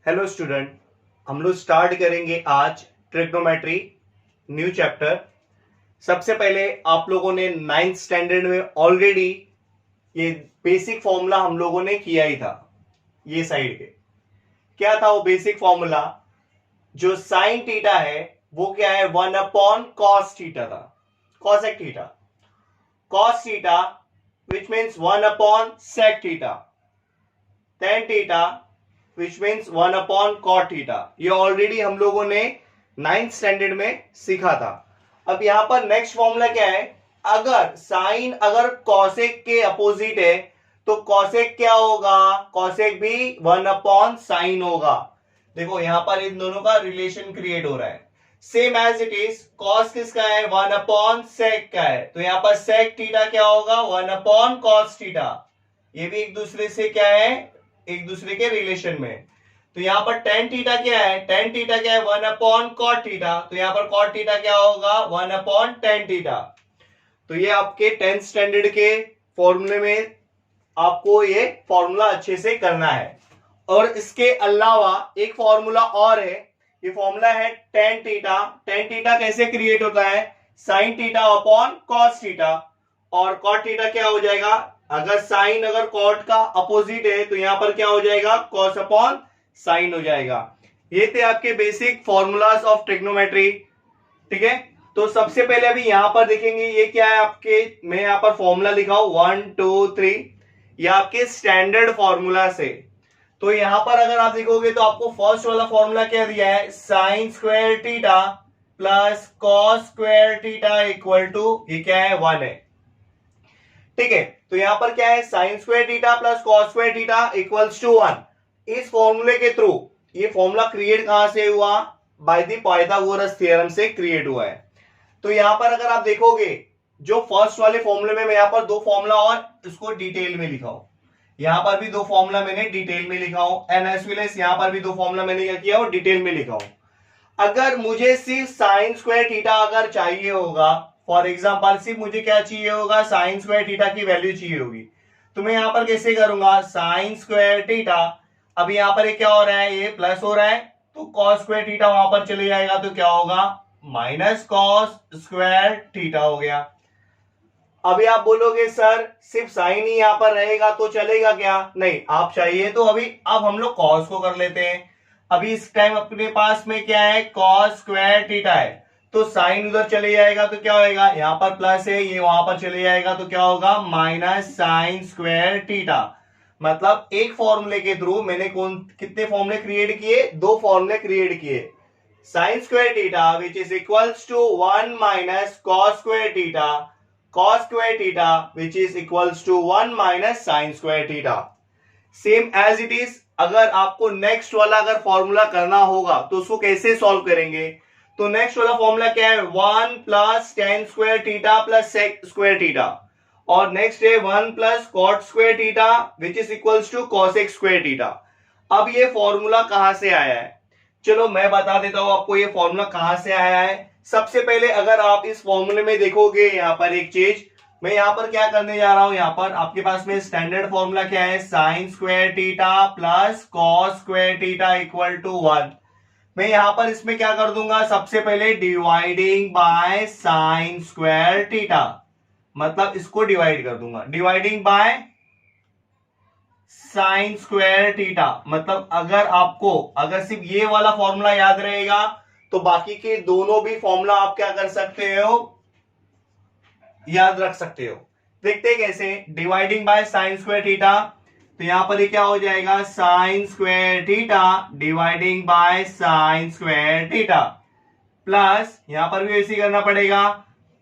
Hello student, हम लोग start करेंगे आज ट्रिग्नोमेट्री न्यू चैप्टर। सबसे पहले आप लोगों ने नाइन्थ स्टैंडर्ड में ऑलरेडी ये बेसिक फॉर्मूला हम लोगों ने किया ही था। ये साइड के क्या था वो बेसिक फॉर्मूला? जो साइन थीटा है वो क्या है? 1 अपॉन कॉस थीटा था, cosec theta. Cos theta which means 1 upon sec theta, tan theta which means 1 upon cot theta. ये ऑलरेडी हम लोगों ने नाइन्थ स्टैंडर्ड में सीखा था। अब यहां पर नेक्स्ट फॉर्मूला क्या है? अगर साइन अगर कॉसेक के अपोजिट है तो कॉसेक क्या होगा? कॉसेक भी 1 अपॉन साइन होगा। देखो यहां पर इन दोनों का रिलेशन क्रिएट हो रहा है। Same as it is cos किसका है? 1 अपॉन सेक का है, तो यहां पर सेक थीटा क्या होगा? 1 अपॉन कॉस थीटा। ये भी एक दूसरे से क्या है? एक दूसरे के रिलेशन में। तो यहां पर टेन थीटा क्या है? टेन थीटा क्या है? 1 अपॉन कॉट थीटा। तो यहां पर कॉट थीटा क्या होगा? 1 अपॉन टेन थीटा। तो ये आपके टेंथ स्टैंडर्ड के फॉर्मूले में आपको ये फॉर्मूला अच्छे से करना है। और इसके अलावा एक फॉर्मूला और है, ये फॉर्मूला है टेन थीटा। टेन थीटा कैसे क्रिएट होता है? Sine theta upon cos theta. और कॉट थीटा क्या हो जाएगा? अगर साइन अगर कॉट का अपोजिट है तो यहां पर क्या हो जाएगा? कॉस अपॉन साइन हो जाएगा। ये थे आपके बेसिक फॉर्मूलाज ऑफ ट्रिग्नोमेट्री। ठीक है, तो सबसे पहले अभी यहां पर देखेंगे ये क्या है आपके। मैं यहां पर फॉर्मूला लिखा हूं 1 2 3, ये आपके स्टैंडर्ड फॉर्मूला से। तो यहां पर अगर आप देखोगे तो आपको फर्स्ट वाला फॉर्मूला क्या दिया है? Sine square theta plus cos square theta equal to ये क्या है? 1 है। ठीक है, तो यहां पर क्या है? Sine square theta plus cos square theta equals to 1। इस फॉर्मूले के थ्रू ये फॉर्मूला क्रिएट कहां से हुआ? बाय द पाइथागोरस थ्योरम से क्रिएट हुआ है। तो यहां पर अगर आप देखोगे जो फर्स्ट वाले फॉर्मूले में मैं यहां पर दो फॉर्मूला और इसको डिटेल में लिखा हूं। यहां पर भी दो फॉर्मूला मैंने डिटेल में लिखा हूं एंड एज वेल एज यहां पर भी दो फॉर्मूला मैंने क्या किया और डिटेल में लिखा हूं। अगर मुझे सिर्फ साइन स्क्वायर थीटा अगर चाहिए होगा, फॉर एग्जांपल सिर्फ मुझे क्या चाहिए होगा? साइन स्क्वायर थीटा की वैल्यू चाहिए होगी, तो मैं यहां पर कैसे करूंगा? साइन स्क्वायर थीटा, अभी यहां पर क्या हो रहा है? ये प्लस हो रहा है, तो कॉस स्क्वायर थीटा वहां पर चले जाएगा, तो क्या होगा? माइनस कॉस स्क्वायर थीटा हो गया। अभी आप बोलोगे सर सिर्फ साइन ही यहां पर रहेगा तो चलेगा क्या? नहीं, आप चाहिए तो अभी अब हम लोग कॉस को कर लेते हैं। अभी इस टाइम अपने पास में क्या है? कॉस स्क्वायर थीटा है, तो साइन उधर चले जाएगा तो क्या होगा? यहां पर प्लस है, ये वहां पर चले जाएगा तो क्या होगा? Minus sine square theta. मतलब एक फॉर्मूले के थ्रू मैंने कितने फॉर्मूले क्रिएट किए? दो फॉर्मूले क्रिएट किए। Sine square theta which is equals to 1 minus cos square theta, cos square theta which is equals to 1 minus sin square theta. Same as it is अगर आपको नेक्स्ट वाला अगर फॉर्मूला करना होगा तो उसको कैसे सॉल्व करेंगे? तो नेक्स्ट वाला फॉर्मूला क्या है? 1 plus tan square theta plus sec square theta, और नेक्स्ट है 1 plus cot square theta which is equals to cosec square theta. अब ये फॉर्मूला कहां से आया है? चलो मैं बता देता हूं आपको ये फॉर्मूला कहां से आया है। सबसे पहले अगर आप इस फॉर्मूले में देखोगे यहां पर एक चीज, मैं यहां पर क्या करने जा रहा हूं, यहां पर आपके पास में स्टैंडर्ड फॉर्मूला क्या है? Sine square theta plus cos square theta equal to 1। मैं यहां पर इसमें क्या कर दूंगा? सबसे पहले dividing by sine square theta, मतलब इसको डिवाइड कर दूंगा। Dividing by sine square theta, मतलब अगर सिर्फ ये वाला फॉर्मूला याद रहेगा तो बाकी के दोनों भी फॉर्मूला आप क्या कर सकते हो? याद रख सकते हो। देखते हैं कैसे। Dividing by sine square theta, तो यहां पर ये क्या हो जाएगा? Sine square theta dividing by sine square theta, plus यहां पर भी ऐसे करना पड़ेगा,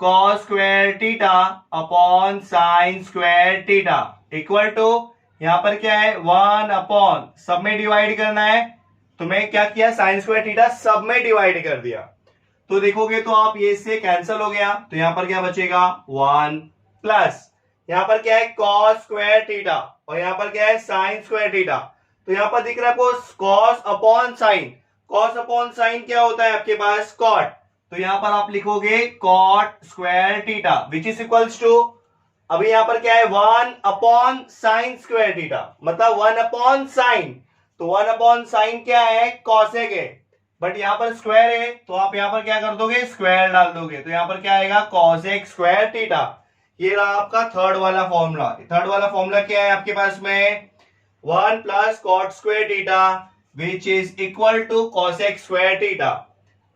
cos square theta upon sine square theta equal to यहां पर क्या है? 1 अपॉन सब में डिवाइड करना है, तो मैं क्या किया? साइन स्क्वायर थीटा सब में डिवाइड कर दिया। तो देखोगे तो आप ये से कैंसिल हो गया, तो यहां पर क्या बचेगा? 1 प्लस यहां पर क्या है? कॉस स्क्वायर थीटा, और यहां पर क्या है? Sine square theta. तो यहां पर दिख रहा है आपको cos upon sine. Cos upon sine क्या होता है आपके पास? कॉट। तो यहां पर आप लिखोगे cot square theta which is equals to, अभी यहां पर क्या है? 1 अपॉन साइन स्क्वायर थीटा, मतलब 1 अपॉन साइन। तो 1/sin क्या है, कॉसेक है, बट यहां पर स्क्वायर है तो आप यहां पर क्या कर दोगे, स्क्वायर डाल दोगे, तो यहां पर क्या आएगा, कॉसेक स्क्वायर थीटा। ये रहा आपका थर्ड वाला फॉर्मूला। थर्ड वाला फॉर्मूला क्या है आपके पास में, 1 plus cot square theta which is equal to cosec square theta.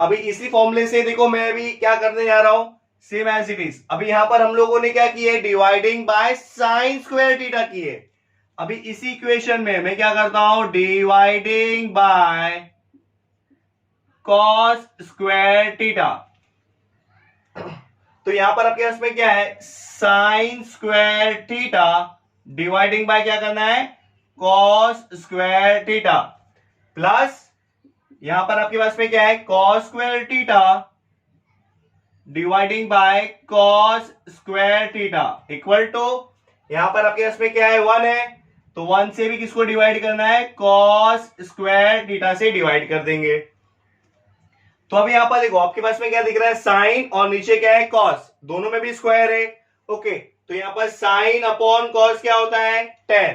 अभी इसी फॉर्मूले से देखो मैं अभी क्या करने जा रहा हूं, सेम एज इट इज। अभी यहां पर हम लोगों ने क्या किया, dividing by sine square theta की है। अभी इसी इक्वेशन में मैं क्या करता हूं, dividing by cos square theta. तो यहां पर आपके पास में क्या है, sine square theta dividing bye क्या करना है, कॉस स्क्वायर थीटा, प्लस यहां पर आपके पास में क्या है, cos square theta dividing by cos square theta equal to, यहां पर आपके पास में क्या है, 1 है, तो 1 से भी किसको डिवाइड करना है, कॉस स्क्वायर थीटा से डिवाइड कर देंगे। तो अब यहां पर देखो आपके पास में क्या दिख रहा है, साइन और नीचे क्या है, कॉस, दोनों में भी स्क्वायर है। ओके, तो यहां पर साइन अपॉन कॉस क्या होता है, tan।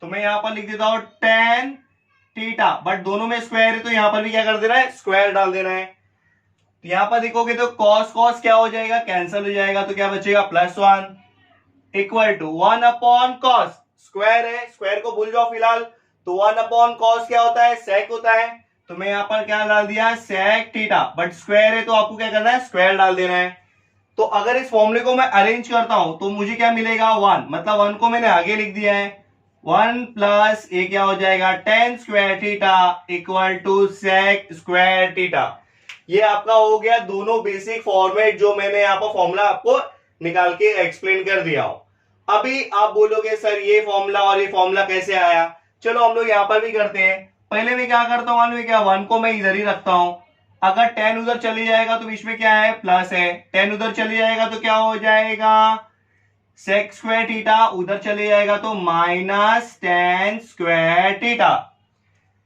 तो मैं यहां पर लिख देता हूं tan थीटा, बट दोनों में स्क्वायर है तो यहां पर भी क्या कर देना है, स्क्वायर डाल देना है। तो यहां पर देखोगे तो कॉस कॉस क्या हो जाएगा, कैंसिल हो जाएगा, तो क्या बचेगा, +1 equal to 1 upon cos, square है, स्क्वायर को भूल जाओ फिलहाल, तो 1 अपॉन कॉस क्या होता है, सेक होता है, तो मैं यहां पर क्या डाल दिया, सेक थीटा, बट स्क्वायर है तो आपको क्या करना है, स्क्वायर डाल देना है। तो अगर इस फॉर्मूले को मैं अरेंज करता हूं तो मुझे क्या मिलेगा, 1, मतलब 1 को मैंने आगे लिख दिया है, 1 प्लस ये क्या हो जाएगा, tan square theta equal to sec square theta. ये आपका हो गया दोनों बेसिक फॉर्मेट जो मैंने यहाँ पर फॉर्मूला आपको निकाल के एक्सप्लेन कर दिया हो। अभी आप बोलोगे सर ये फॉर्मूला और ये फॉर्मूला कैसे आया, चलो हम लोग यहाँ पर भी करते हैं। पहले मैं क्या करता हूँ, में क्या 1 को मैं इधर ही रखता हूं, अगर tan उधर चली जाएगा तो बीच में क्या है, प्लस है, tan उधर चली जाएगा तो क्या हो जाएगा, सेक स्क्वायर थीटा, उधर चले जाएगा तो minus tan square theta,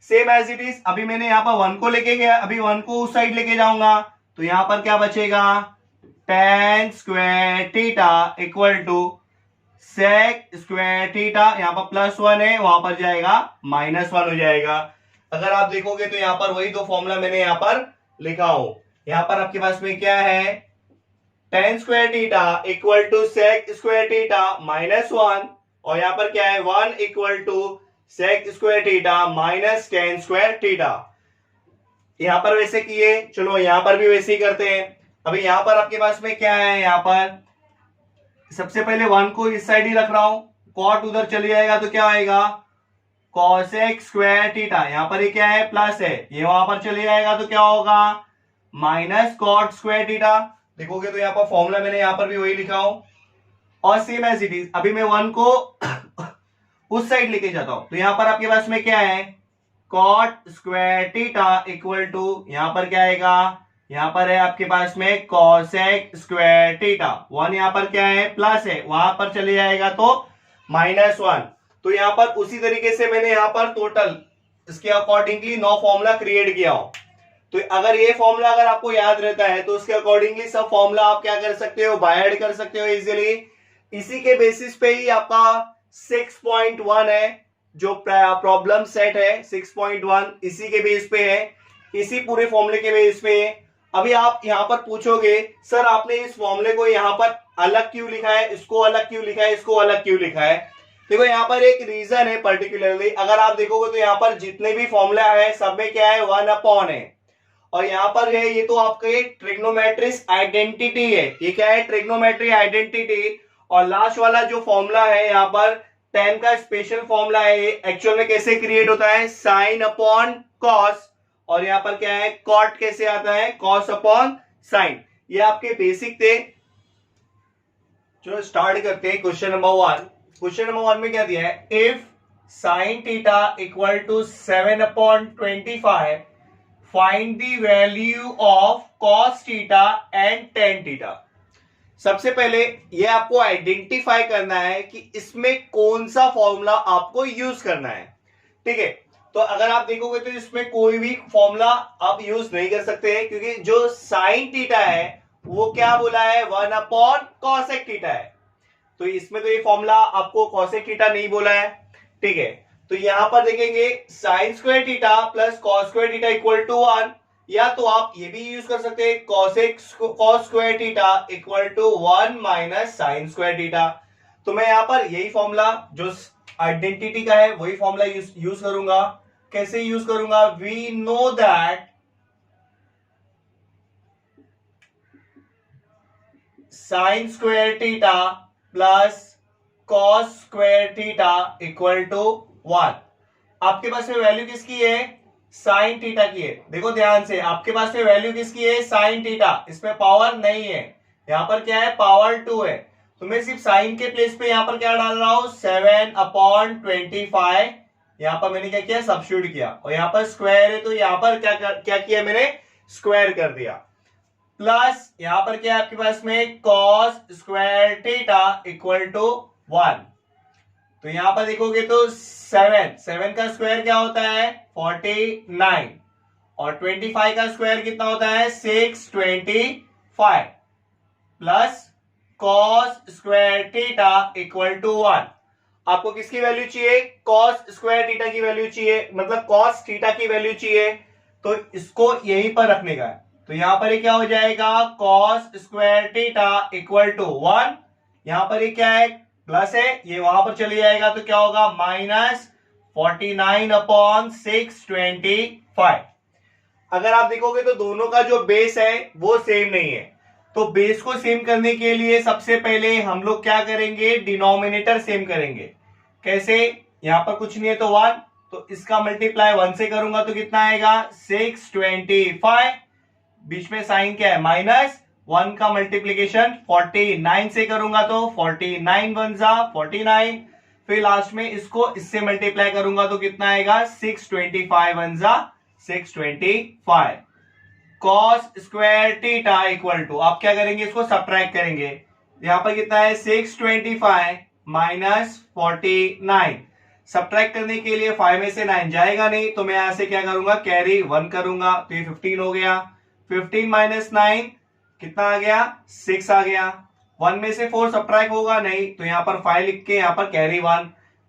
same as it is. अभी मैंने यहाँ पर 1 को लेके गया, अभी 1 को उस साइड लेके जाऊंगा तो यहां पर क्या बचेगा, tan square theta equal to sec square theta, यहां पर +1 है, वहां पर जाएगा -1 हो जाएगा। अगर आप देखोगे तो यहां पर वही दो फॉर्मूला मैंने यहां पर लिखा हो। यहां पर आपके पास में क्या है, tan square theta equal to sec square theta -1, और यहां पर क्या है, 1 equal to sec square theta minus tan square theta. यहां पर वैसे किए, चलो यहां पर भी वैसे ही करते हैं। अभी यहां पर आपके पास में क्या है, यहां पर सबसे पहले 1 को इस साइड ही रख रहा हूं, कॉट उधर चली जाएगा तो क्या आएगा, कॉसेक स्क्वायर थीटा, यहां पर ये क्या है, प्लस है, ये वहां पर चले जाएगा तो क्या होगा, माइनस कॉट स्क्वायर थीटा। देखोगे तो यहां पर फॉर्मूला मैंने यहां पर भी वही लिखा हूं, और सेम एज इट इज। अभी मैं 1 को उस साइड लेके जाता हूं तो यहां पर आपके पास में क्या है, cot square theta equal to, यहां पर क्या आएगा, यहां पर है आपके पास में कॉसेक स्क्वायर थीटा, 1 यहां पर क्या है, प्लस है, वहां पर चले जाएगा तो -1। तो यहां पर उसी तरीके से मैंने यहां पर टोटल इसके अकॉर्डिंगली 9 फॉर्मूला क्रिएट किया हो। तो अगर ये फॉर्मूला अगर आपको याद रहता है तो उसके अकॉर्डिंगली सब फॉर्मूला आप क्या कर सकते हो, बाय ऐड कर सकते हो इजीली। इसी के बेसिस पे ही आपका 6.1 है जो प्रॉब्लम सेट है, 6.1 इसी के बेस पे है, इसी पूरे फॉर्मूले के बेस पे है। अभी आप यहां पर पूछोगे सर आपने इस फॉर्मूले को यहां पर अलग क्यों लिखा है, इसको अलग क्यों लिखा है, इसको अलग क्यों लिखा है। देखो यहाँ पर एक रीजन है पर्टिकुलरली, अगर आप देखोगे तो यहाँ पर जितने भी फॉर्मूला है सब में क्या है, 1 अपॉन है, और यहाँ पर है ये तो आपके ट्रिग्नोमेट्रिक आइडेंटिटी है, ये क्या है, ट्रिग्नोमेट्री आइडेंटिटी। और लास्ट वाला जो फॉर्मूला है यहाँ पर tan का स्पेशल फॉर्मूला है, ये एक्चुअल में कैसे क्रिएट होता है, साइन अपॉन कॉस, और यहाँ पर क्या है, कॉट कैसे आता है, कॉस अपॉन साइन। ये आपके बेसिक थे। चलो स्टार्ट करते हैं क्वेश्चन नंबर 1। क्वेश्चन नंबर 1 में क्या दिया है, if sine theta equal to 7/25 find the value of cos theta and tan theta. सबसे पहले ये आपको आइडेंटिफाई करना है कि इसमें कौन सा फॉर्मूला आपको यूज करना है, ठीक है। तो अगर आप देखोगे तो इसमें कोई भी फॉर्मूला आप यूज नहीं कर सकते हैं, क्योंकि जो साइन थीटा है वो क्या बोला है, 1 अपॉन कॉसेक थीटा है, तो इसमें तो ये फॉर्मूला आपको कॉसेक थीटा नहीं बोला है, ठीक है। तो यहां पर देखेंगे sine square theta plus cos square theta equal to 1, या तो आप ये भी यूज कर सकते हैं cos square theta equal to 1 minus sine square theta. तो मैं यहां पर यही फॉर्मूला जो आइडेंटिटी का है वही फॉर्मूला यूज करूंगा। कैसे यूज करूंगा? We know that sine square theta plus cos square theta equal to 1। आपके पास में वैल्यू किसकी है? साइन थीटा की है। देखो ध्यान से, आपके पास में वैल्यू किसकी है? Sine theta. इसमें पावर नहीं है, यहां पर क्या है? पावर 2 है। तो मैं सिर्फ साइन के प्लेस पे यहां पर क्या डाल रहा हूं? 7/25। यहां पर मैंने क्या किया? सब्स्टिट्यूट किया। और यहां पर स्क्वायर है तो यहां पर क्या किया मैंने? स्क्वायर कर दिया। प्लस यहां पर क्या है आपके पास में? Cos square theta equal to 1। तो यहां पर देखोगे तो 7 का स्क्वायर क्या होता है? 49। और 25 का स्क्वायर कितना होता है? 625 plus cos square theta equal to 1। आपको किसकी वैल्यू चाहिए? कॉस स्क्वायर थीटा की वैल्यू चाहिए, मतलब कॉस थीटा की वैल्यू चाहिए। तो इसको यहीं पर रखने का है। तो यहां पर ये क्या हो जाएगा? Cos square theta equal to 1। यहां पर ये क्या है? प्लस है, ये वहां पर चले जाएगा तो क्या होगा? माइनस 49/625। अगर आप देखोगे तो दोनों का जो बेस है वो सेम नहीं है। तो बेस को सेम करने के लिए सबसे पहले हम लोग क्या करेंगे? डिनोमिनेटर सेम करेंगे। कैसे? यहां पर कुछ नहीं है तो 1, तो इसका मल्टीप्लाई 1 से करूंगा तो कितना आएगा? 625। बीच में साइन क्या है? माइनस। 1 का मल्टीप्लीकेशन 49 से करूंगा तो 49 1 जा 49। फिर लास्ट में इसको इससे मल्टीप्लाई करूंगा तो कितना आएगा? 625 1 जा 625। Cos square theta equal to, आप क्या करेंगे? इसको सब्ट्रैक्ट करेंगे। यहां पर कितना है? 625 माइनस 49। सब्ट्रैक्ट करने के लिए 5 में से 9 जाएगा नहीं, तो मैं यहां से क्या करूंगा? कैरी 1 करूंगा तो ये 15 हो गया। 15 माइनस 9 कितना आ गया? 6 आ गया। 1 में से 4 सब्ट्रैक्ट होगा नहीं, तो यहां पर 5 लिख के यहां पर कैरी 1।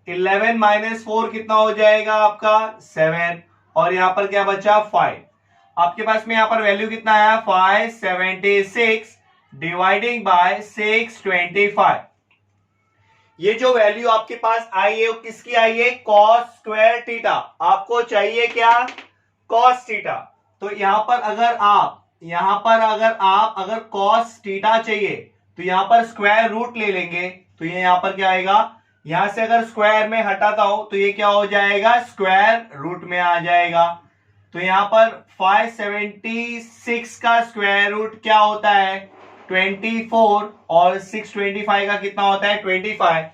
11 माइनस 4 कितना हो जाएगा आपका? 7। और यहां पर क्या बचा? 5। आपके पास में यहां पर वैल्यू कितना आया? 576 डिवाइडिंग बाय 625। ये जो वैल्यू आपके पास आई है वो किसकी आई है? Cos square theta. आपको चाहिए क्या? Cos theta. तो यहां पर अगर कॉस थीटा चाहिए तो यहां पर स्क्वायर रूट ले लेंगे। तो ये यहां पर क्या आएगा? यहां से अगर स्क्वायर में हटाता हूं तो ये क्या हो जाएगा? स्क्वायर रूट में आ जाएगा। तो यहां पर 576 का स्क्वायर रूट क्या होता है? 24। और 625 का कितना होता है? 25।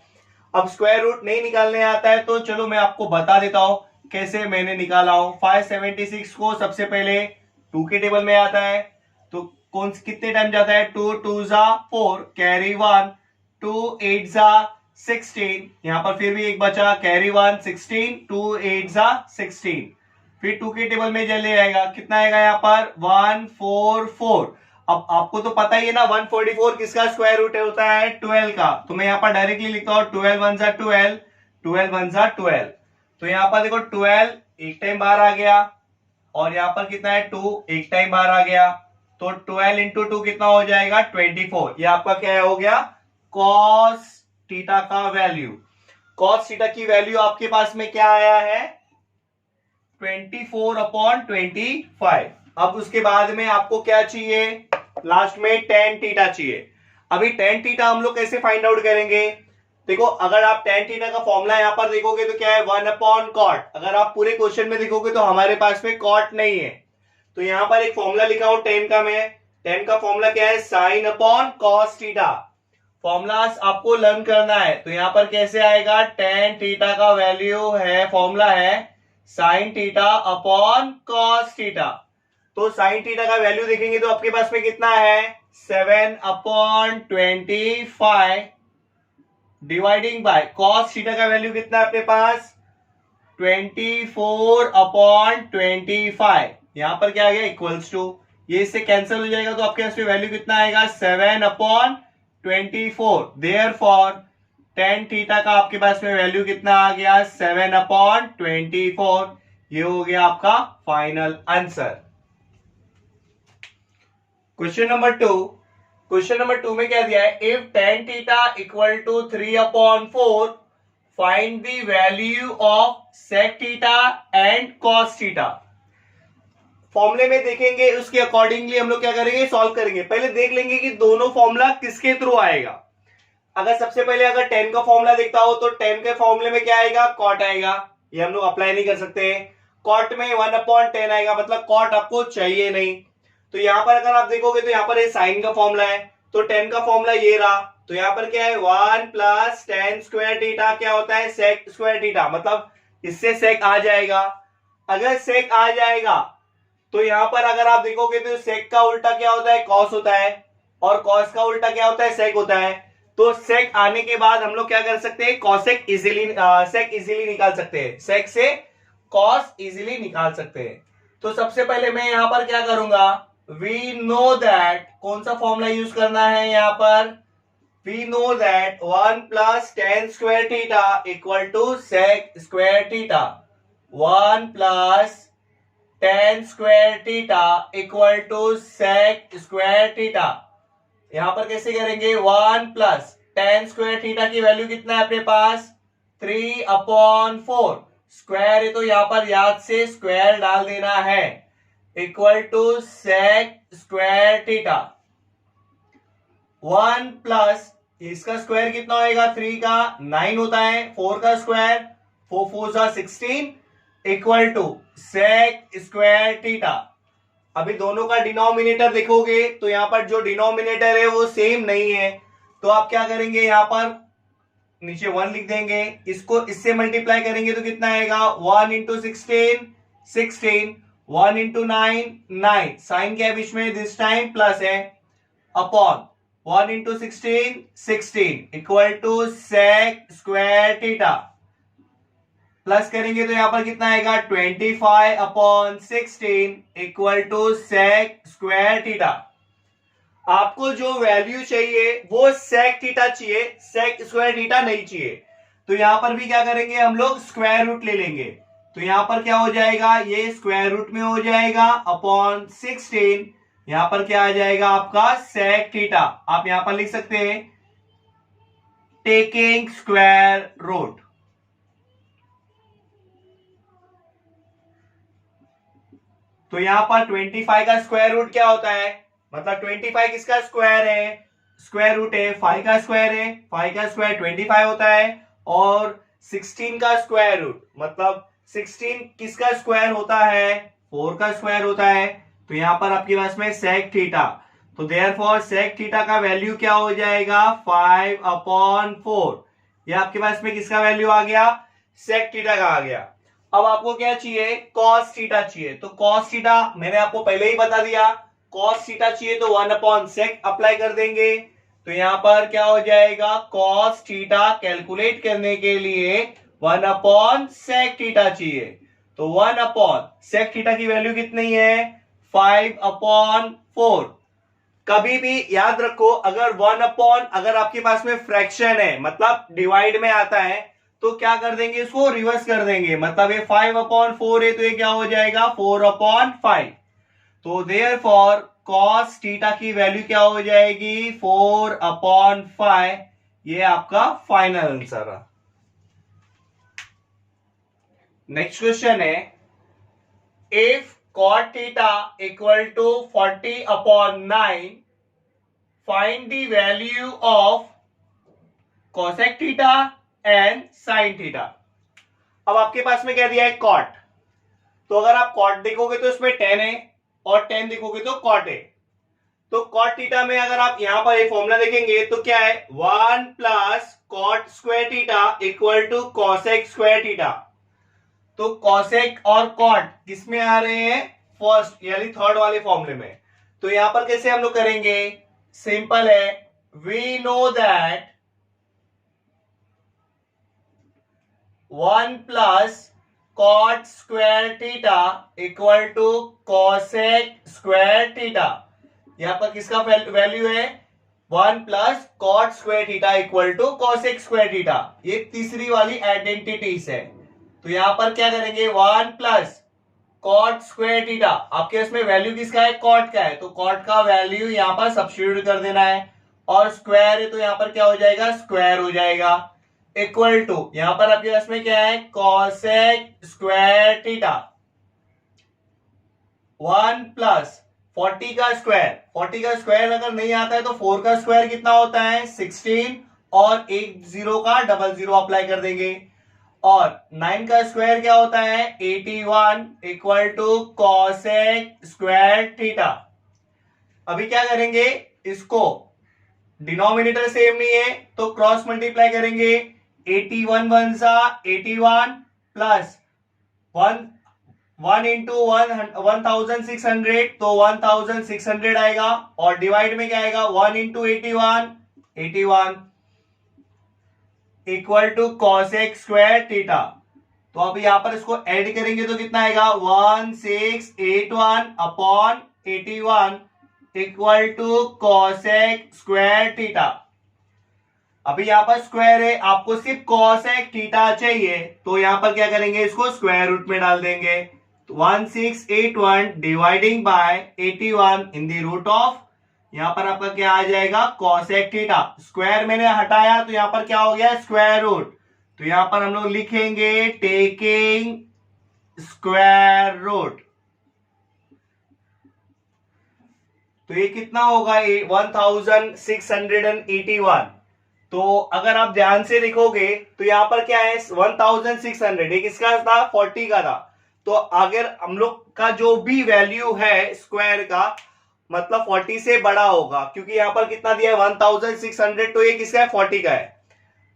अब स्क्वायर रूट नहीं निकालने आता है तो चलो मैं आपको बता देता हूं कैसे मैंने निकाला हूं। 576 को सबसे पहले 2 के टेबल में आता है, तो कितने टाइम जाता है? 2 2 जा 4 कैरी 1, 2 8 जा 16। यहां पर फिर भी एक बचा कैरी 1 16, 2 8 जा 16। फिर 2 के टेबल में चले जाएगा, कितना आएगा यहाँ पर? 144। अब आपको तो पता ही है ना 144 किसका स्क्वायर रूट होता है? 12 का। तो मैं यहाँ पर डायरेक्टली लिखता हूं 12 1 जा 12, 12 1 जा 12। तो यहाँ पर देखो 12 एक टाइम बाहर आ गया, और यहाँ पर कितना है? 2 एक टाइम बाहर आ गया। तो 12 इंटू 2 कितना हो जाएगा? 24। ये आपका क्या हो गया? कॉस थीटा का वैल्यू। कॉस थीटा की वैल्यू आपके पास में क्या आया है? 24/25। अब उसके बाद में आपको क्या चाहिए? लास्ट में tan थीटा चाहिए। अभी tan थीटा हम लोग कैसे फाइंड आउट करेंगे? देखो, अगर आप tan थीटा का फॉर्मूला यहां पर देखोगे तो क्या है? 1/cot। अगर आप पूरे क्वेश्चन में देखोगे तो हमारे पास में cot नहीं है, तो यहां पर एक फॉर्मूला लिखा हूं tan का। मैं tan का फॉर्मूला क्या है? sin/cos theta. फॉर्मूलास आपको लर्न करना है, तो यहां पर कैसे आएगा? tan थीटा का वैल्यू है, फॉर्मूला है sine theta upon cos theta. तो साइन थीटा का वैल्यू देखेंगे तो आपके पास में कितना है? 7/25 डिवाइडिंग बाय कॉस थीटा का वैल्यू कितना है अपने पास? 24/25। यहां पर क्या आ गया? इक्वल्स टू, ये इससे कैंसिल हो जाएगा तो आपके पास में वैल्यू कितना आएगा? 7/24। देयरफॉर टेन थीटा का आपके पास में वैल्यू कितना आ गया 7/24। ये हो गया आपका final answer. Question number 2। Question number 2 में क्या दिया है, if tan theta equal to 3/4 find the value of sec theta and cos theta. फॉर्मूले में देखेंगे, उसके अकॉर्डिंगली हम लोग क्या करेंगे, सॉल्व करेंगे। पहले देख लेंगे कि दोनों फॉर्मूला किसके थ्रू आएगा। अगर सबसे पहले अगर 10 का फॉर्मूला देखता हो तो 10 के फॉर्मूले में क्या आएगा, कॉट आएगा। ये हम लोग अप्लाई नहीं कर सकते। कॉट में 1/10 आएगा, मतलब कॉट आपको चाहिए नहीं। तो यहां पर अगर आप देखोगे तो यहां पर ये साइन का फॉर्मूला है, तो 10 का फॉर्मूला ये रहा। तो यहां पर क्या है 1 + tan स्क्वायर थीटा क्या होता है, सेक स्क्वायर थीटा, मतलब इससे सेक आ जाएगा। अगर सेक आ जाएगा तो यहां पर अगर आप देखोगे तो सेक का उल्टा क्या होता है, कॉस होता है, और कॉस का उल्टा क्या होता है, सेक होता है। तो सेक आने के बाद हम लोग क्या कर सकते हैं, कॉसेक इजीली सेक इजीली निकाल सकते हैं, सेक से कॉस इजीली निकाल सकते हैं। तो सबसे पहले मैं यहां पर क्या करूंगा, वी नो दैट, कौन सा फॉर्मूला यूज करना है यहां पर, we know that 1 + tan square theta equal to sec square theta. 1 + tan square theta equal to sec square theta. यहां पर कैसे करेंगे, 1 + tan स्क्वायर थीटा की वैल्यू कितना है अपने पास 3/4, स्क्वायर है तो यहां पर याद से स्क्वायर डाल देना है, equal to sec square theta. 1 + इसका स्क्वायर कितना होएगा, 3 का 9 होता है, 4 का square 4 4 16 equal to sec square theta. अभी दोनों का डिनोमिनेटर देखोगे तो यहां पर जो डिनोमिनेटर है वो सेम नहीं है, तो आप क्या करेंगे, यहां पर नीचे 1 लिख देंगे, इसको इससे मल्टीप्लाई करेंगे तो कितना आएगा 1 × 16 16, 1 × 9 9, साइन क्या है बीच में, दिस टाइम प्लस है, upon 1 × 16 16 equal to sec square theta. Plus करेंगे तो यहां पर कितना आएगा 25/16 equal to sec square theta. आपको जो वैल्यू चाहिए वो सेक थीटा चाहिए, सेक स्क्वायर थीटा नहीं चाहिए। तो यहां पर भी क्या करेंगे, हम लोग स्क्वायर रूट ले लेंगे। तो यहां पर क्या हो जाएगा, ये स्क्वायर रूट में हो जाएगा अपॉन 16, यहां पर क्या आ जाएगा आपका सेक थीटा। आप यहां पर लिख सकते हैं टेकिंग स्क्वायर रूट। तो यहां पर 25 का स्क्वायर रूट क्या होता है, मतलब 25 किसका स्क्वायर है, स्क्वायर रूट है 5 का स्क्वायर है, 5 का स्क्वायर 25 होता है, और 16 का स्क्वायर रूट मतलब 16 किसका स्क्वायर होता है, 4 का स्क्वायर होता है। तो यहां पर आपके पास में सेक थीटा, तो देयरफॉर सेक थीटा का वैल्यू क्या हो जाएगा 5/4। ये आपके पास में किसका वैल्यू आ गया, सेक थीटा का आ गया। अब आपको क्या चाहिए, कॉस थीटा चाहिए। तो कॉस थीटा मैंने आपको पहले ही बता दिया, कॉस थीटा चाहिए तो 1/sec अप्लाई कर देंगे। तो यहां पर क्या हो जाएगा, कॉस थीटा कैलकुलेट करने के लिए 1/sec थीटा चाहिए। तो 1/sec थीटा की वैल्यू कितनी है 5/4। कभी भी याद रखो, अगर 1/, अगर आपके पास में फ्रैक्शन है मतलब डिवाइड में आता है तो क्या कर देंगे, इसको रिवर्स कर देंगे, मतलब ये 5/4 है तो ये क्या हो जाएगा 4/5। तो देयरफॉर cos थीटा की वैल्यू क्या हो जाएगी 4/5। ये आपका फाइनल आंसर है। नेक्स्ट क्वेश्चन है, if cot theta equal to 40/9 find the value of cosec theta and sin theta. अब आपके पास में क्या दिया है cot, तो अगर आप cot देखोगे तो इसमें tan है, और tan देखोगे तो cot है। तो cot थीटा में अगर आप यहां पर ये फॉर्मूला देखेंगे तो क्या है 1 + cot square theta equal to cosec square theta. तो cosec और cot किस में आ रहे हैं, फर्स्ट यानी थर्ड वाले फॉर्मूले में। तो यहां पर कैसे हम लोग करेंगे, सिंपल है, we know that 1 + cot square theta equal to cosec square theta. यहां पर किसका वैल्यू है 1 plus cot square theta equal to cosec square theta. ये तीसरी वाली आइडेंटिटीज है। तो यहां पर क्या करेंगे, 1 प्लस कॉट स्क्वायर थीटा, आपके इसमें वैल्यू किसका है, कॉट का है, तो कॉट का वैल्यू यहां पर सब्स्टिट्यूट कर देना है, और स्क्वायर है तो यहां पर क्या हो जाएगा, स्क्वायर हो जाएगा, इक्वल टू यहां पर आपके पास में क्या है, कॉसेक स्क्वायर थीटा 1 प्लस 40 का स्क्वायर, 40 का स्क्वायर अगर नहीं आता है तो 4 का स्क्वायर कितना होता है 16, और एक जीरो का डबल जीरो अप्लाई कर देंगे, और 9 का स्क्वायर क्या होता है 81 equal to cosec square theta. अभी क्या करेंगे, इसको डिनोमिनेटर सेम नहीं है तो क्रॉस मल्टीप्लाई करेंगे, 81 वन सा 81 प्लस 1 इंटू 1600 तो 1600 आएगा, और डिवाइड में क्या आएगा 1 into 81 equal to cosec square theta. तो अब यहां पर इसको ऐड करेंगे तो कितना आएगा 1681 upon 81 equal to cosec square theta. अभी यहां पर स्क्वायर है, आपको सिर्फ कॉसेक थीटा चाहिए, तो यहां पर क्या करेंगे, इसको स्क्वायर रूट में डाल देंगे, 1681 dividing by 81 in the root of, यहां पर आपका क्या आ जाएगा कॉसेक थीटा, स्क्वायर मैंने हटाया तो यहां पर क्या हो गया स्क्वायर रूट, तो यहां पर हम लोग लिखेंगे टेकिंग स्क्वायर रूट, तो ये कितना होगा 1681। तो अगर आप ध्यान से देखोगे तो यहां पर क्या है 1600, ये किसका था 40 का था, तो अगर हम लोग का जो भी वैल्यू है स्क्वायर का मतलब 40 से बड़ा होगा, क्योंकि यहां पर कितना दिया है 1600, तो ये किसका है 40 का है,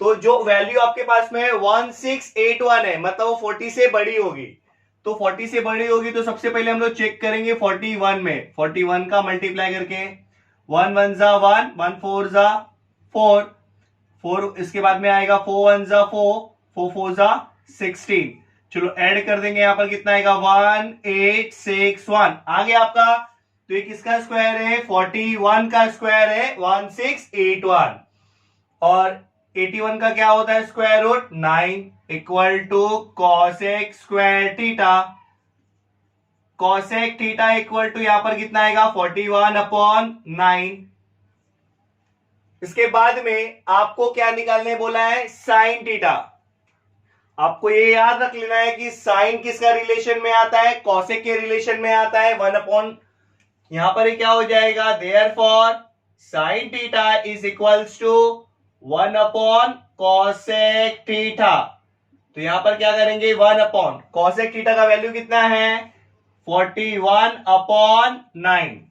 तो जो वैल्यू आपके पास में है 1681 है, मतलब वो 40 से बड़ी होगी, तो 40 से बड़ी होगी तो सबसे पहले हम लोग चेक करेंगे 41 में, 41 का मल्टीप्लाई करके 1 1 जा 1 1 4 जा 4 4, इसके बाद में आएगा 4 1 जा 4 4 4 जा 16, चलो ऐड कर देंगे, यहां पर कितना आएगा 1861 आ गया आपका, तो ये किसका स्क्वायर है 41 का स्क्वायर है 1681, और 81 का क्या होता है square root 9 equal to cosec square theta, cosec theta equal to यहां पर कितना आएगा 41 अपॉन 9। इसके बाद में आपको क्या निकालने बोला है साइन थीटा, आपको ये याद रख लेना है कि साइन किसका रिलेशन में आता है, कॉसेक के रिलेशन में आता है, 1 अपॉन यहां पर क्या हो जाएगा therefore sine theta is equals to 1 upon cosec theta, तो यहां पर क्या करेंगे 1 अपॉन कॉसेक थीटा का वैल्यू कितना है 41 अपॉन 9।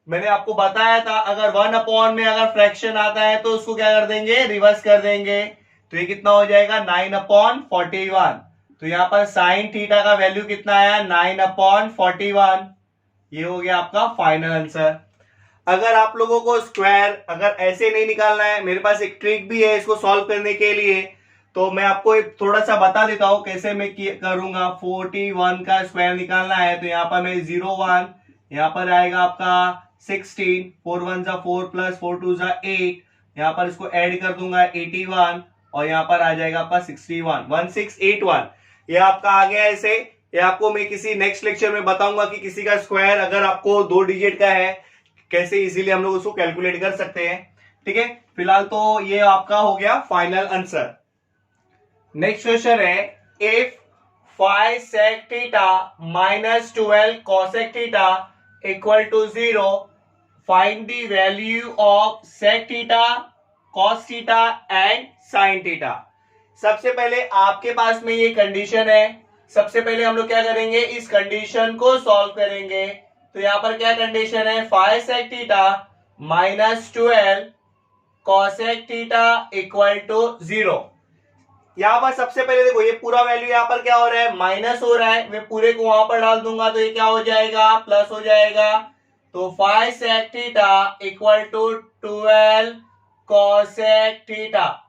मैंने आपको बताया था अगर 1 अपॉन में अगर फ्रैक्शन आता है तो उसको क्या कर देंगे रिवर्स कर देंगे, तो ये कितना हो जाएगा 9 अपॉन 41, तो यहां पर साइन थीटा का वैल्यू कितना आया 9 अपॉन 41, ये हो गया आपका फाइनल आंसर। अगर आप लोगों को स्क्वायर अगर ऐसे नहीं निकालना है, मेरे पास एक ट्रिक भी है इसको सॉल्व करने के लिए, तो मैं आपको एक थोड़ा सा बता देता हूं कैसे मैं करूंगा। 41 का स्क्वायर निकालना है तो यहाँ पर मैं 01, यहाँ पर आएगा आपका 16, 4 1 जा 4 प्लस 4 2 जा 8, यहाँ पर इसको ऐड कर दूंगा 81, और यहाँ पर आ जाएगा आपका 61 1681, ये आपका आ गया ऐसे। ये आपको मैं किसी नेक्स्ट लेक्चर में बताऊंगा कि किसी का स्क्वायर अगर आपको 2 डिजिट का है कैसे इजीली हम लोग उसको कैलकुलेट कर सकते हैं, ठीक है। फिलहाल तो ये आपका हो गया फाइनल आंसर। नेक्स्ट क्वेश्चन है if 5 sec theta minus 12 cosec theta equal to 0, find the value of sec theta, cos theta and sin theta. सबसे पहले आपके पास में ये कंडीशन है, सबसे पहले हम लोग क्या करेंगे इस कंडीशन को सॉल्व करेंगे। तो यहां पर क्या कंडीशन है 5 sec theta minus 12 cosec theta equal to 0। यहां पर सबसे पहले देखो ये पूरा वैल्यू यहां पर क्या हो रहा है माइनस हो रहा है, मैं पूरे को वहां पर डाल दूंगा तो ये क्या हो जाएगा प्लस हो जाएगा, तो 5 sec theta equal to 12 cosec theta.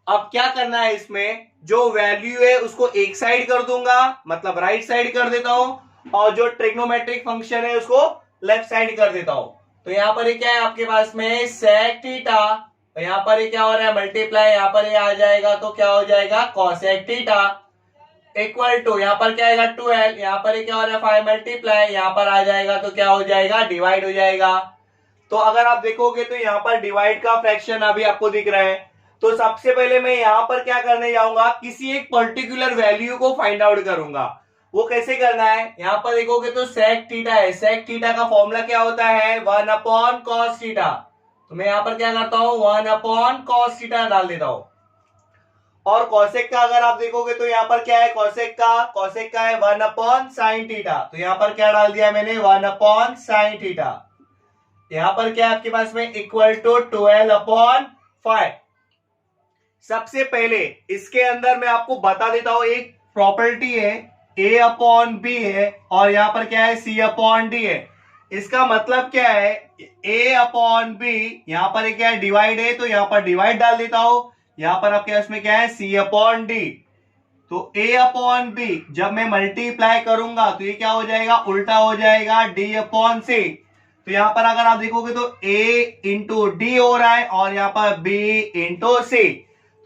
अब क्या करना है इसमें जो वैल्यू है उसको एक साइड कर दूंगा, मतलब राइट साइड कर देता हूं, और जो ट्रिग्नोमेट्रिक फंक्शन है उसको लेफ्ट साइड कर देता हूं। तो यहाँ पर ये क्या है आपके पास में sec थीटा, तो यहाँ पर ये क्या हो रहा है मल्टीप्लाई, यहाँ पर ये आ जाएगा तो क्या हो जाएगा cosec थीटा इक्वल टू यहाँ पर क्या आएगा 12, यहाँ पर क्या हो रहा है 5 मल्टीप्लाई, यहाँ पर आ जाएगा तो क्या हो जाएगा डिवाइड हो जाएगा। तो अगर आप देखोगे तो यहाँ पर डिवाइड का फ्रैक्शन अभी आपको दिख रहा है। तो सबसे पहले मैं यहाँ पर क्या करने जाऊंगा, किसी एक पर्टिकुलर वैल्यू को फाइंड आउट करूंगा। वो कैसे करना है, यहाँ पर देखोगे तो sec थीटा है, sec थीटा का फॉर्मूला क्या होता है 1 अपॉन cos थीटा। तो मैं यहाँ पर क्या करता हूँ 1 अपॉन cos थीटा डाल देता हूँ। और कॉसेक का अगर आप देखोगे तो यहाँ पर क्या है कॉसेक का है 1 अपॉन साइन थीटा। तो यहाँ पर क्या डाल दिया मैंने 1 अपॉन साइन थीटा। यहाँ पर क्या आपके पास में इक्वल टू 12 अपॉन 5। सबसे पहले इसके अंदर मैं आपको बता देता हूं एक प्रॉपर्टी है, a अपॉन बी है और यहाँ पर क्या है c अपॉन डी है। इसका मतलब क्या है a अपॉन बी, यहाँ पर क्या है डिवाइड है तो यहाँ पर डिवाइड डाल देता हूं, यहाँ पर आपके पास में क्या है c अपॉन डी। तो a अपॉन बी जब मैं मल्टीप्लाई करूंगा तो ये क्या हो जाएगा उल्टा हो जाएगा d अपॉन सी। तो यहाँ पर अगर आप देखोगे तो a इंटू डी हो रहा है और यहाँ पर b इंटू सी,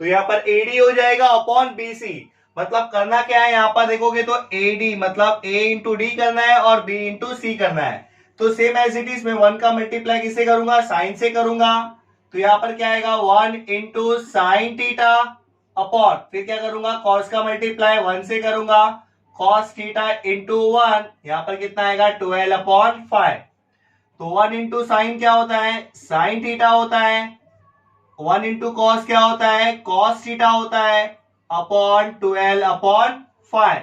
तो यहाँ पर AD हो जाएगा अपॉन BC। मतलब करना क्या है, यहाँ पर देखोगे तो AD मतलब A इंटू डी करना है और B इंटू सी करना है। तो सेम एज इट इज मैं 1 का मल्टीप्लाई किससे करूंगा साइन से करूंगा। तो यहाँ पर क्या आएगा 1 इंटू साइन थीटा अपॉन फिर क्या करूंगा कॉस का मल्टीप्लाई 1 से करूंगा कॉस थीटा इंटू 1, यहाँ पर कितना आएगा 12 अपॉन 5। तो 1 इंटू साइन क्या होता है साइन थीटा होता है, 1 इंटू कॉस क्या होता है कॉस थीटा होता है अपॉन 12 अपॉन 5।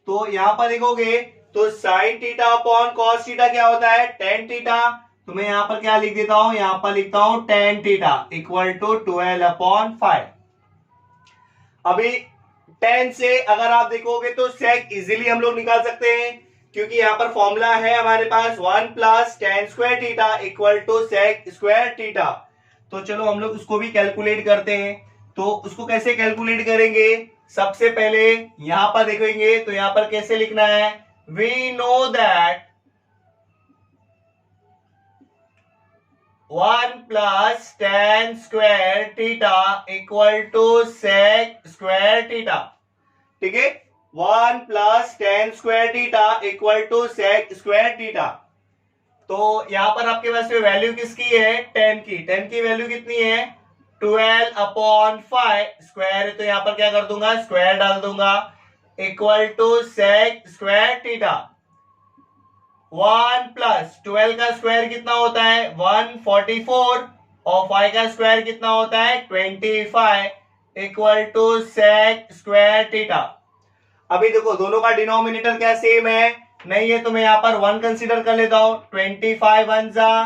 तो यहां पर देखोगे तो sine theta upon cos theta क्या होता है टेन थीटा। तो मैं यहां पर क्या लिख देता हूं, यहां पर लिखता हूं tan theta equal to 12 upon 5। अभी टेन से अगर आप देखोगे तो सेक इजीली हम लोग निकाल सकते हैं, क्योंकि यहां पर फॉर्मूला है हमारे पास 1 plus tan square theta equal to sec square theta. तो चलो हम लोग उसको भी कैलकुलेट करते हैं। तो उसको कैसे कैलकुलेट करेंगे, सबसे पहले यहां पर देखेंगे तो यहां पर कैसे लिखना है, we know that 1 plus tan square theta equal to sec square theta. ठीक है 1 plus tan square theta equal to sec square theta. तो यहां पर आपके पास में वैल्यू किसकी है 10 की, 10 की वैल्यू कितनी है 12 अपॉन 5 स्क्वायर, तो यहां पर क्या कर दूंगा स्क्वायर डाल दूंगा equal to sec square theta. 1 plus 12 का स्क्वायर कितना होता है 144 और 5 का स्क्वायर कितना होता है 25 equal to sec square theta. अभी देखो दोनों का डिनोमिनेटर क्या सेम है नहीं है, तो मैं यहां पर 1 कंसीडर कर लेता हूं, 25 1 जा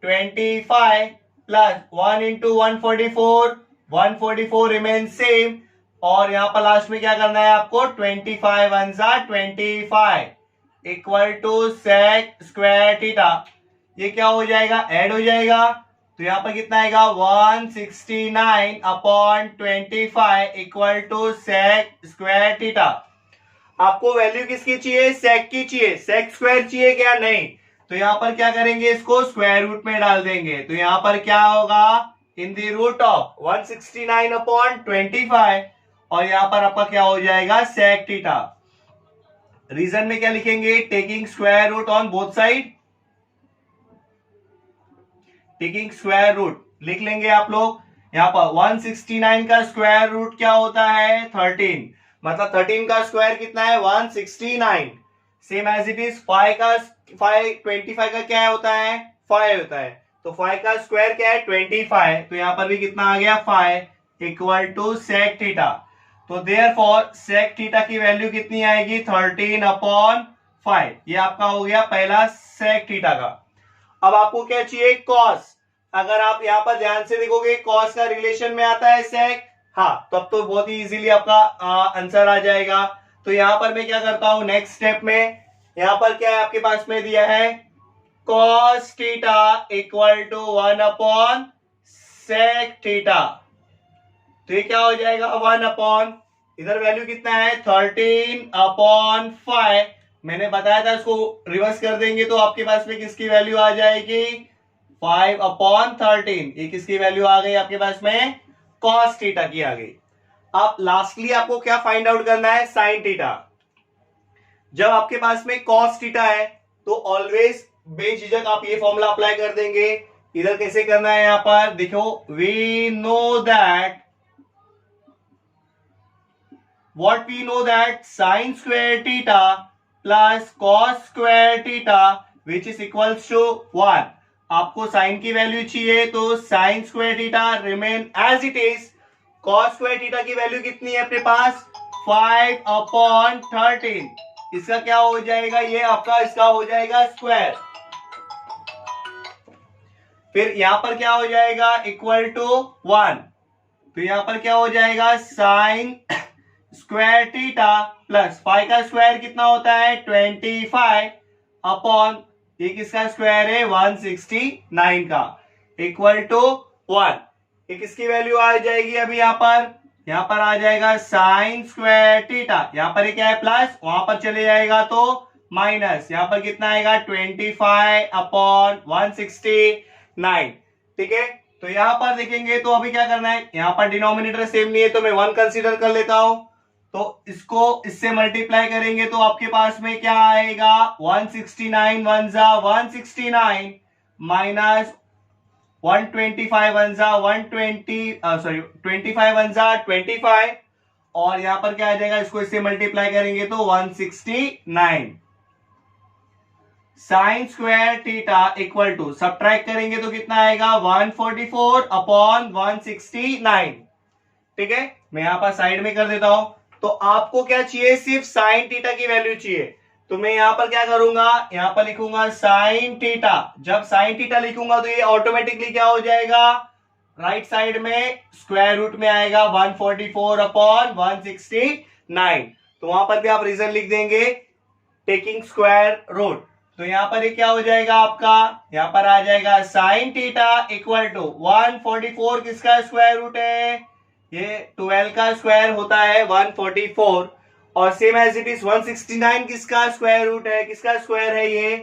25 प्लस 1 इंटू 144 रिमेन सेम, और यहां पर लास्ट में क्या करना है आपको 25 1 जा 25 equal to sec square theta. ये क्या हो जाएगा ऐड हो जाएगा, तो यहां पर कितना आएगा 169 upon 25 equal to sec square theta. आपको वैल्यू किसकी चाहिए सेक की चाहिए, सेक स्क्वायर चाहिए क्या नहीं, तो यहां पर क्या करेंगे इसको स्क्वायर रूट में डाल देंगे। तो यहां पर क्या होगा in the root of 169 upon 25 और यहां पर आपका क्या हो जाएगा सेक थीटा। रीजन में क्या लिखेंगे taking square root on both side, taking square root लिख लेंगे आप लोग। यहां पर 169 का स्क्वायर रूट क्या होता है 13, मतलब 13 का स्क्वायर कितना है 169। सेम एज इट इज 25 का क्या होता है 5 होता है, तो 5 का स्क्वायर क्या है 25, तो यहां पर भी कितना आ गया 5 इक्वल टू सेक थीटा। तो देयरफॉर सेक थीटा की वैल्यू कितनी आएगी 13 अपॉन 5। ये आपका हो गया पहला सेक थीटा का। अब आपको क्या चाहिए कॉस, अगर आप यहां पर ध्यान से देखोगे कॉस का रिलेशन में आता है सेक, हाँ तब तो बहुत ही इजीली आपका आंसर आ जाएगा। तो यहां पर मैं क्या करता हूं नेक्स्ट स्टेप में, यहां पर क्या है आपके पास में दिया है cos theta equal to 1 upon sec theta. तो ये क्या हो जाएगा 1 अपॉन, इधर वैल्यू कितना है 13 अपॉन 5, मैंने बताया था इसको रिवर्स कर देंगे तो आपके पास में किसकी वैल्यू आ जाएगी 5/13, ये किसकी वैल्यू आ गई आपके पास में? cos थीटा की आ गई। अब लास्टली आपको क्या फाइंड आउट करना है? sin theta. जब आपके पास में cos थीटा है तो ऑलवेज बेझिझक आप ये फॉर्मूला अप्लाई कर देंगे। इधर कैसे करना है? यहां पर देखो, we know that what we know that sin square theta plus cos square theta which is equals to 1। आपको sin की वैल्यू चाहिए तो sin square theta remain as it is। cos square theta की वैल्यू कितनी है अपने पास? 5/13। इसका क्या हो जाएगा? ये आपका इसका हो जाएगा स्क्वायर। फिर यहां पर क्या हो जाएगा? Equal to 1। तो यहां पर क्या हो जाएगा? साइन स्क्वायर थीटा प्लस 5 का स्क्वायर कितना होता है? 25 अपॉन ये किसका स्क्वायर है? 169 का, इक्वल टू 1। ये किसकी वैल्यू आ जाएगी? अभी यहां पर आ जाएगा साइन स्क्वायर थीटा। यहां पर क्या है? प्लस, वहां पर चले जाएगा तो माइनस। यहां पर कितना आएगा? 25 अपॉन 169। ठीक है, तो यहां पर देखेंगे तो अभी क्या करना है? यहां पर डिनोमिनेटर सेम नहीं है तो मैं 1 कंसीडर कर लेता हूं। तो इसको इससे मल्टीप्लाई करेंगे तो आपके पास में क्या आएगा? 169 1 जा 169 माइनस 125 1 जा 120 सॉरी 25 1 जा 25, और यहां पर क्या आ जाएगा? इसको इससे मल्टीप्लाई करेंगे तो 169। Sine square theta equal to, subtract करेंगे तो कितना आएगा? 144 अपॉन 169। ठीक है, मैं यहां पर साइड में कर देता हूं। तो आपको क्या चाहिए? सिर्फ साइन थीटा की वैल्यू चाहिए। तो मैं यहां पर क्या करूंगा? यहां पर लिखूंगा साइन थीटा। जब साइन थीटा लिखूंगा तो ये ऑटोमेटिकली क्या हो जाएगा? राइट साइड में स्क्वायर रूट में आएगा 144 अपॉन 169। तो वहां पर भी आप रीजन लिख देंगे, टेकिंग स्क्वायर रूट। तो यहां पर ये क्या हो जाएगा आपका? यहां पर आ जाएगा साइन थीटा इक्वल टू 144 किसका स्क्वायर रूट है? ये 12 का स्क्वायर होता है 144, और सेम एज इट इज 169 किसका स्क्वायर रूट है? किसका स्क्वायर है? ये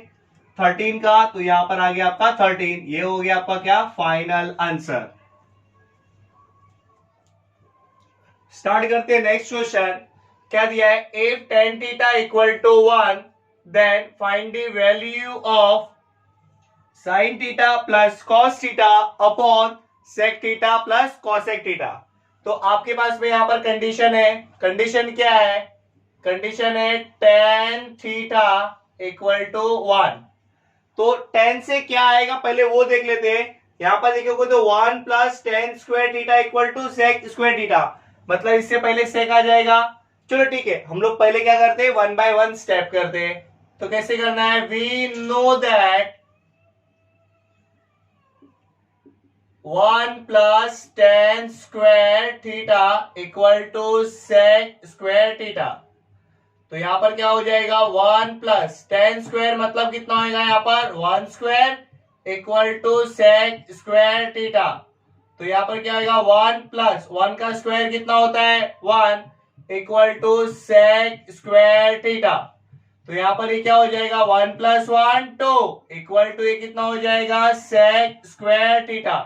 13 का। तो यहां पर आ गया आपका 13। ये हो गया आपका क्या? Final answer. स्टार्ट करते हैं नेक्स्ट क्वेश्चन। क्या दिया है? If tan theta equal to 1 then find the value of sin theta plus cos theta upon sec theta plus cosec theta. तो आपके पास में यहां पर कंडीशन है। कंडीशन क्या है? कंडीशन है tan थीटा इक्वल टू 1। तो tan से क्या आएगा पहले वो देख लेते हैं। यहां पर देखोगे तो 1 plus tan square theta equal to sec square theta, मतलब इससे पहले sec आ जाएगा। चलो ठीक है, हम लोग पहले क्या करते हैं? 1 बाय 1 स्टेप करते हैं। तो कैसे करना है? We know that 1 plus tan square theta equal to sec square theta. तो यहां पर क्या हो जाएगा? 1 प्लस tan स्क्वायर मतलब कितना होगा? यहां पर 1 square equal to sec square theta. तो यहां पर क्या होगा? 1 प्लस 1 का स्क्वायर कितना होता है? 1 equal to sec square theta. तो यहां पर ये क्या हो जाएगा? 1 प्लस 1 2 इक्वल टू ये कितना हो जाएगा? sec square theta.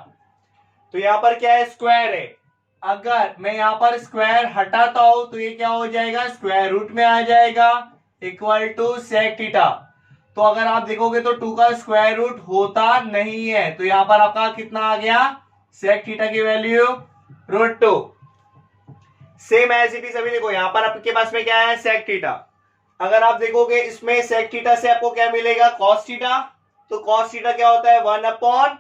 तो यहां पर क्या है? स्क्वायर है। अगर मैं यहां पर स्क्वायर हटाता हूं तो ये क्या हो जाएगा? स्क्वायर रूट में आ जाएगा, इक्वल टू sec थीटा। तो अगर आप देखोगे तो 2 का स्क्वायर रूट होता नहीं है, तो यहां पर आपका कितना आ गया? sec थीटा की value √2। Same as it is. अभी देखो यहां पर आपके पास में क्या है? sec theta. अगर आप देखोगे इसमें sec थीटा से आपको क्या मिलेगा? cos theta. तो cos थीटा क्या होता है? 1 अपॉन,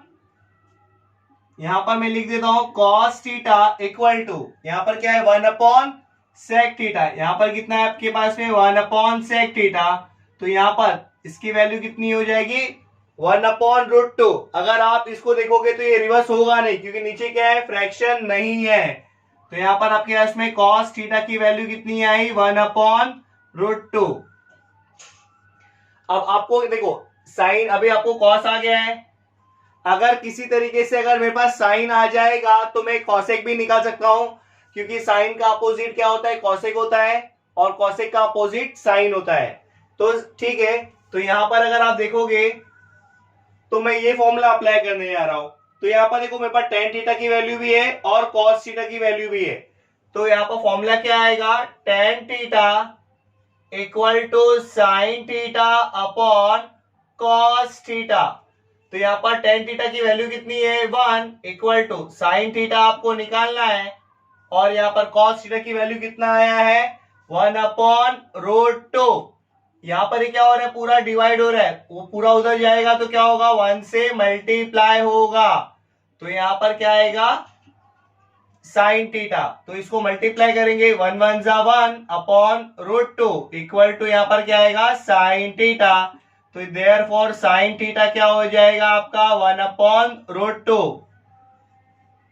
यहां पर मैं लिख देता हूं cos थीटा इक्वल टू, यहां पर क्या है? 1 अपॉन sec थीटा। यहां पर कितना है आपके पास में? 1 अपॉन sec थीटा। तो यहां पर इसकी वैल्यू कितनी हो जाएगी? 1 अपॉन √2। अगर आप इसको देखोगे तो ये रिवर्स होगा नहीं, क्योंकि नीचे क्या है? फ्रैक्शन नहीं है। तो यहां पर आपके पास में cos थीटा की वैल्यू कितनी आई? 1 अपॉन √2। अब आपको देखो साइन, अभी आपको cos आ गया है। अगर किसी तरीके से अगर मेरे पास साइन आ जाएगा तो मैं कॉसेक भी निकाल सकता हूं, क्योंकि साइन का अपोजिट क्या होता है? कॉसेक होता है, और कॉसेक का अपोजिट साइन होता है। तो ठीक है, तो यहां पर अगर आप देखोगे तो मैं ये फॉर्मूला अप्लाई करने जा रहा हूं। तो यहाँ पर देखो मेरे पास टेन थीटा की वैल्यू भी है और कॉस थीटा की वैल्यू भी है। तो यहाँ पर फॉर्मूला क्या आएगा, tan theta equal to sine theta upon cos theta. तो यहाँ पर टेन थीटा की वैल्यू कितनी है, 1 इक्वल टू साइन थीटा आपको निकालना है, और यहाँ पर कॉस थीटा की वैल्यू कितना आया है, 1 अपॉन रूट 2। यहाँ पर क्या हो रहा है, पूरा डिवाइड हो रहा है, वो पूरा उधर जाएगा तो क्या होगा, 1 से मल्टीप्लाई होगा। तो यहाँ पर क्या आएगा, साइन थीटा। तो इसको मल्टीप्लाई करेंगे, 1 1 जा 1 अपॉन रूट 2 इक्वल टू यहाँ पर क्या आएगा, साइन थीटा। तो देयरफॉर साइन थीटा क्या हो जाएगा आपका, 1 अपॉन रूट 2।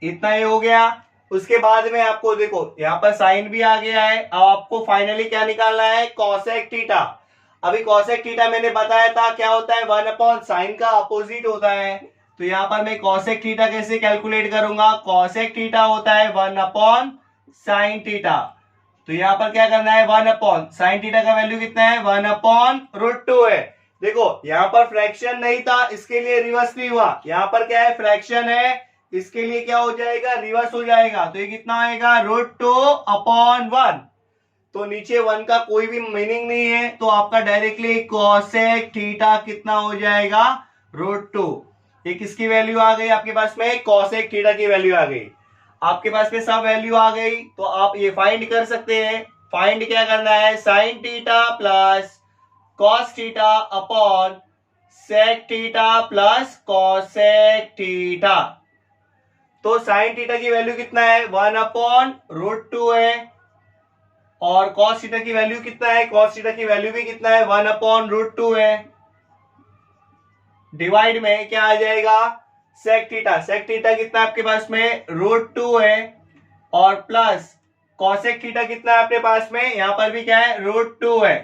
इतना ही हो गया। उसके बाद में आपको देखो यहाँ पर साइन भी आ गया है। अब आपको फाइनली क्या निकालना है, कॉसेक थीटा। अभी कॉसेक थीटा मैंने बताया था क्या होता है, 1 अपॉन साइन का अपोजिट होता है। तो यहाँ पर मैं कॉसेक थीटा कैसे कैलकुलेट करूंगा, कॉसेक थीटा होता है 1 अपॉन साइन थीटा। तो यहाँ पर क्या करना है, 1 अपॉन साइन थीटा का वैल्यू कितना है, 1 अपॉन रूट 2 है। देखो यहाँ पर फ्रैक्शन नहीं था, इसके लिए रिवर्स नहीं हुआ। यहाँ पर क्या है, फ्रैक्शन है, इसके लिए क्या हो जाएगा, रिवर्स हो जाएगा। तो ये कितना आएगा, रूट 2 अपॉन 1। तो नीचे 1 का कोई भी मीनिंग नहीं है, तो आपका डायरेक्टली कॉसेक थीटा कितना हो जाएगा, रूट 2। ये किसकी वैल्यू आ गई आपके पास में, कॉसेक थीटा की वैल्यू आ गई। आपके पास में सब वैल्यू आ गई, तो आप ये फाइंड कर सकते हैं। फाइंड क्या करना है, sine theta plus cos theta upon sec theta plus cosec theta. तो साइन थीटा की वैल्यू कितना है, 1 अपॉन रूट 2 है, और कॉस थीटा की वैल्यू कितना है, कॉस थीटा की वैल्यू भी कितना है, 1 अपॉन रूट 2 है। डिवाइड में क्या आ जाएगा, सेक थीटा। सेक थीटा कितना है आपके पास में, रूट 2 है, और प्लस कॉसेक थीटा कितना है आपके पास में, यहां पर भी क्या है, रूट 2 है।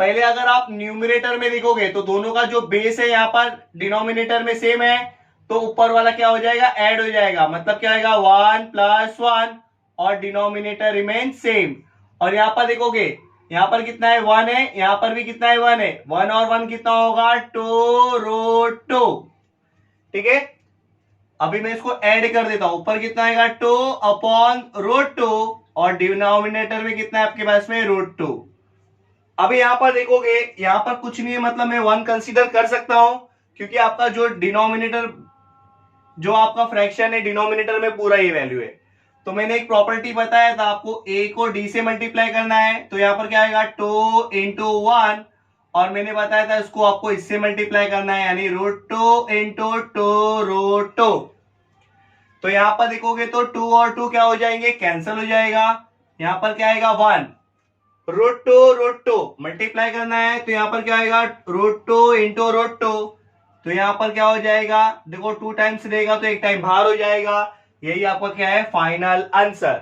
पहले अगर आप न्यूमरेटर में देखोगे तो दोनों का जो बेस है यहाँ पर डिनोमिनेटर में सेम है, तो ऊपर वाला क्या हो जाएगा, ऐड हो जाएगा। मतलब क्या आएगा, 1 प्लस 1, और डिनोमिनेटर रिमेन सेम। और यहाँ पर देखोगे यहाँ पर कितना है, 1 है, यहाँ पर भी कितना है, 1 है। 1 और 1 कितना होगा, 2 रूट 2। ठीक है, अभी मैं इसको ऐड कर देता हूं। ऊपर कितना आएगा, 2 अपॉन रूट 2, और डिनोमिनेटर में कितना है आपके पास में, रूट 2। अभी यहां पर देखोगे यहां पर कुछ नहीं है, मतलब मैं 1 कंसीडर कर सकता हूं, क्योंकि आपका जो डिनोमिनेटर, जो आपका फ्रैक्शन है, डिनोमिनेटर में पूरा ही वैल्यू है। तो मैंने एक प्रॉपर्टी बताया था आपको, a को d से मल्टीप्लाई करना है। तो यहाँ पर क्या आएगा, 2 इंटू 1, और मैंने बताया था इसको आपको इससे मल्टीप्लाई करना है, यानी रूट 2 इंटू 2 रूट 2। तो यहाँ पर देखोगे तो 2 और 2 क्या हो जाएंगे, कैंसिल हो जाएगा। यहाँ पर क्या आएगा, 1 रूट 2 मल्टीप्लाई करना है। तो यहाँ पर क्या आएगा, रूट 2 इंटू रूट 2। तो यहाँ पर क्या हो जाएगा, देखो 2 टाइम्स रहेगा तो 1 टाइम बाहर हो जाएगा। यही आपका क्या है, फाइनल आंसर।